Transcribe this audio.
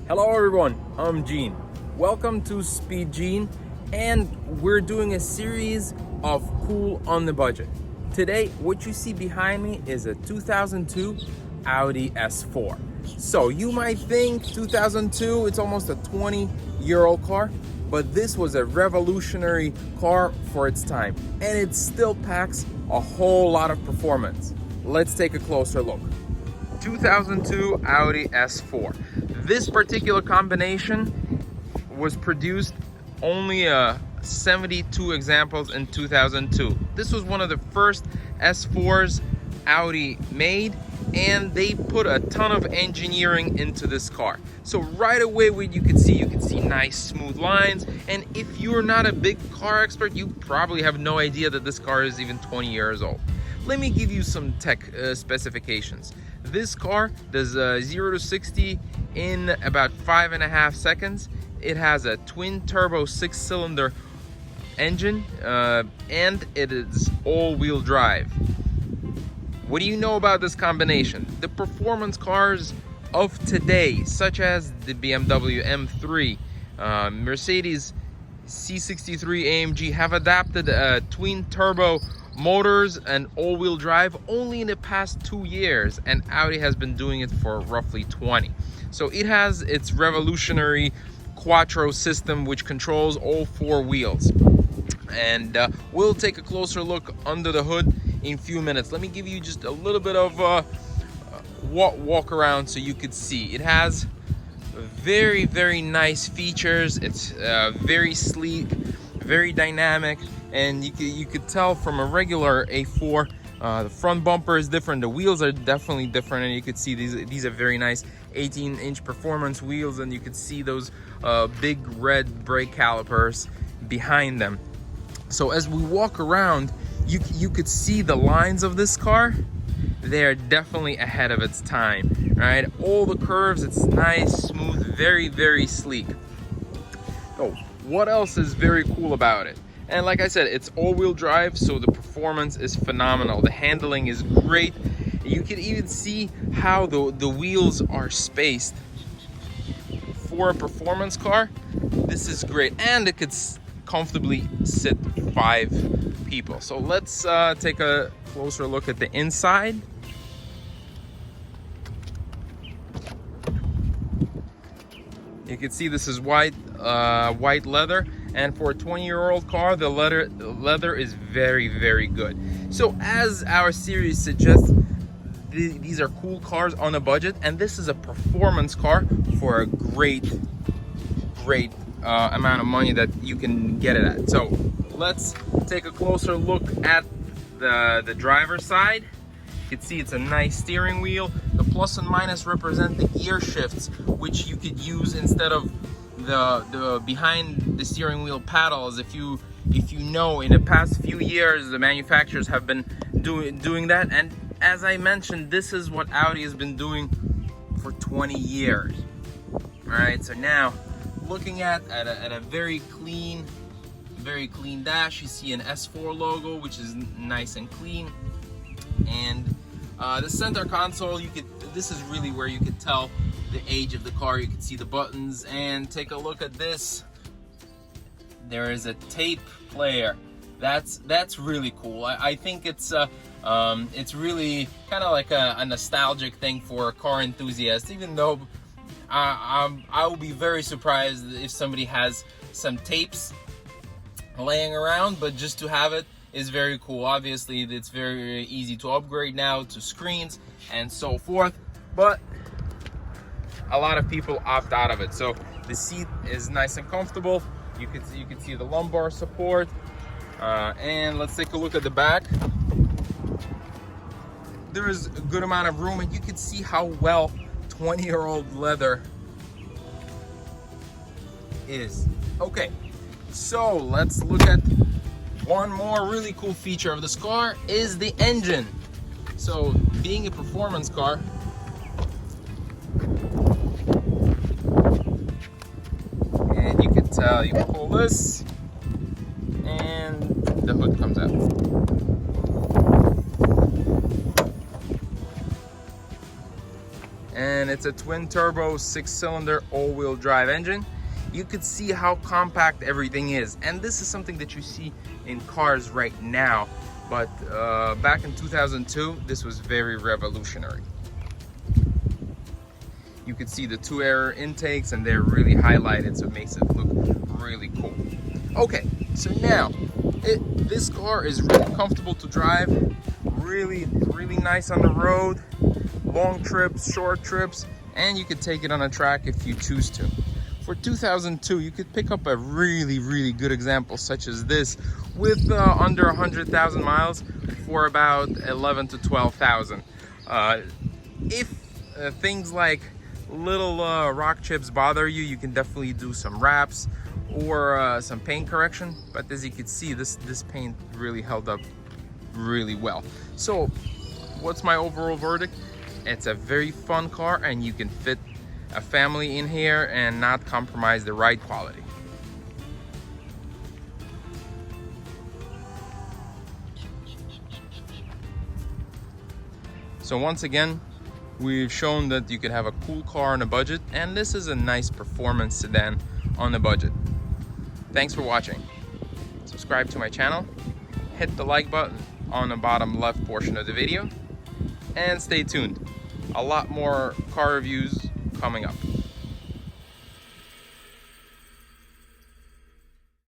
Hello everyone, I'm Gene. Welcome to Speed Gene, and we're doing a series of cool on the budget. Today, what you see behind me is a 2002 Audi S4. So you might think 2002, it's almost a 20-year-old car, but this was a revolutionary car for its time, and it still packs a whole lot of performance. Let's take a closer look. 2002 Audi S4. This particular combination was produced only 72 examples in 2002. This was one of the first S4s Audi made, and they put a ton of engineering into this car. So right away, what you can see nice smooth lines, and if you're not a big car expert, you probably have no idea that this car is even 20 years old. Let me give you some tech specifications. This car does 0 to 60 in about 5.5 seconds. It has a twin turbo 6-cylinder engine, and it is all-wheel drive. What do you know about this combination? The performance cars of today, such as the BMW M3, Mercedes C63 AMG, have adapted twin turbo motors and all-wheel drive only in the past 2 years, and Audi has been doing it for roughly 20. So it has its revolutionary Quattro system, which controls all 4 wheels. And we'll take a closer look under the hood in a few minutes. Let me give you just a little bit of walk around so you could see. It has very nice features. It's very sleek, very dynamic, and you could tell from a regular A4 the front bumper is different, the wheels are definitely different, and you could see these are very nice 18-inch performance wheels, and you could see those big red brake calipers behind them. So as we walk around, you could see the lines of this car. They're definitely ahead of its time, right? All the curves, it's nice, smooth, very sleek. Oh, what else is very cool about it? And like I said, it's all-wheel drive, so the performance is phenomenal. The handling is great. You can even see how the wheels are spaced. For a performance car, this is great, and it could comfortably sit 5 people. So let's take a closer look at the inside. You can see this is white leather, and for a 20-year-old car, the leather is very good. So as our series suggests, these are cool cars on a budget, and this is a performance car for a great amount of money that you can get it at. So let's take a closer look at the driver's side. You can see it's a nice steering wheel. The plus and minus represent the gear shifts, which you could use instead of the behind the steering wheel paddles. If you know, in the past few years, the manufacturers have been doing that, and as I mentioned, this is what Audi has been doing for 20 years. All right, so now looking at a very clean dash, you see an S4 logo, which is nice and clean, and the center console, this is really where you could tell the age of the car. You can see the buttons, and take a look at this. There is a tape player. That's really cool. I think it's really kind of like a nostalgic thing for car enthusiasts, even though I will be very surprised if somebody has some tapes laying around, but just to have it is very cool. Obviously, it's very easy to upgrade now to screens and so forth, but a lot of people opt out of it. So the seat is nice and comfortable. You can see the lumbar support, and let's take a look at the back. There is a good amount of room, and you can see how well 20-year-old leather is. Okay, so let's look at one more really cool feature of this car is the engine. So being a performance car, and you can tell, you pull this and the hood comes out. and it's a twin turbo 6-cylinder all-wheel drive engine. You could see how compact everything is, and this is something that you see in cars right now, but back in 2002 this was very revolutionary. You could see the 2-air intakes, and they're really highlighted, so it makes it look really cool. Okay, so now this car is really comfortable to drive, really nice on the road, long trips, short trips, and you could take it on a track if you choose to. For 2002, you could pick up a really good example such as this with under 100,000 miles for about 11 to 12,000. If things like little rock chips bother you, you can definitely do some wraps or some paint correction, but as you can see, this paint really held up really well. So what's my overall verdict? It's a very fun car, and you can fit a family in here and not compromise the ride quality. So once again, we've shown that you could have a cool car on a budget, and this is a nice performance sedan on a budget. Thanks for watching. Subscribe to my channel, hit the like button on the bottom left portion of the video, and stay tuned. A lot more car reviews coming up.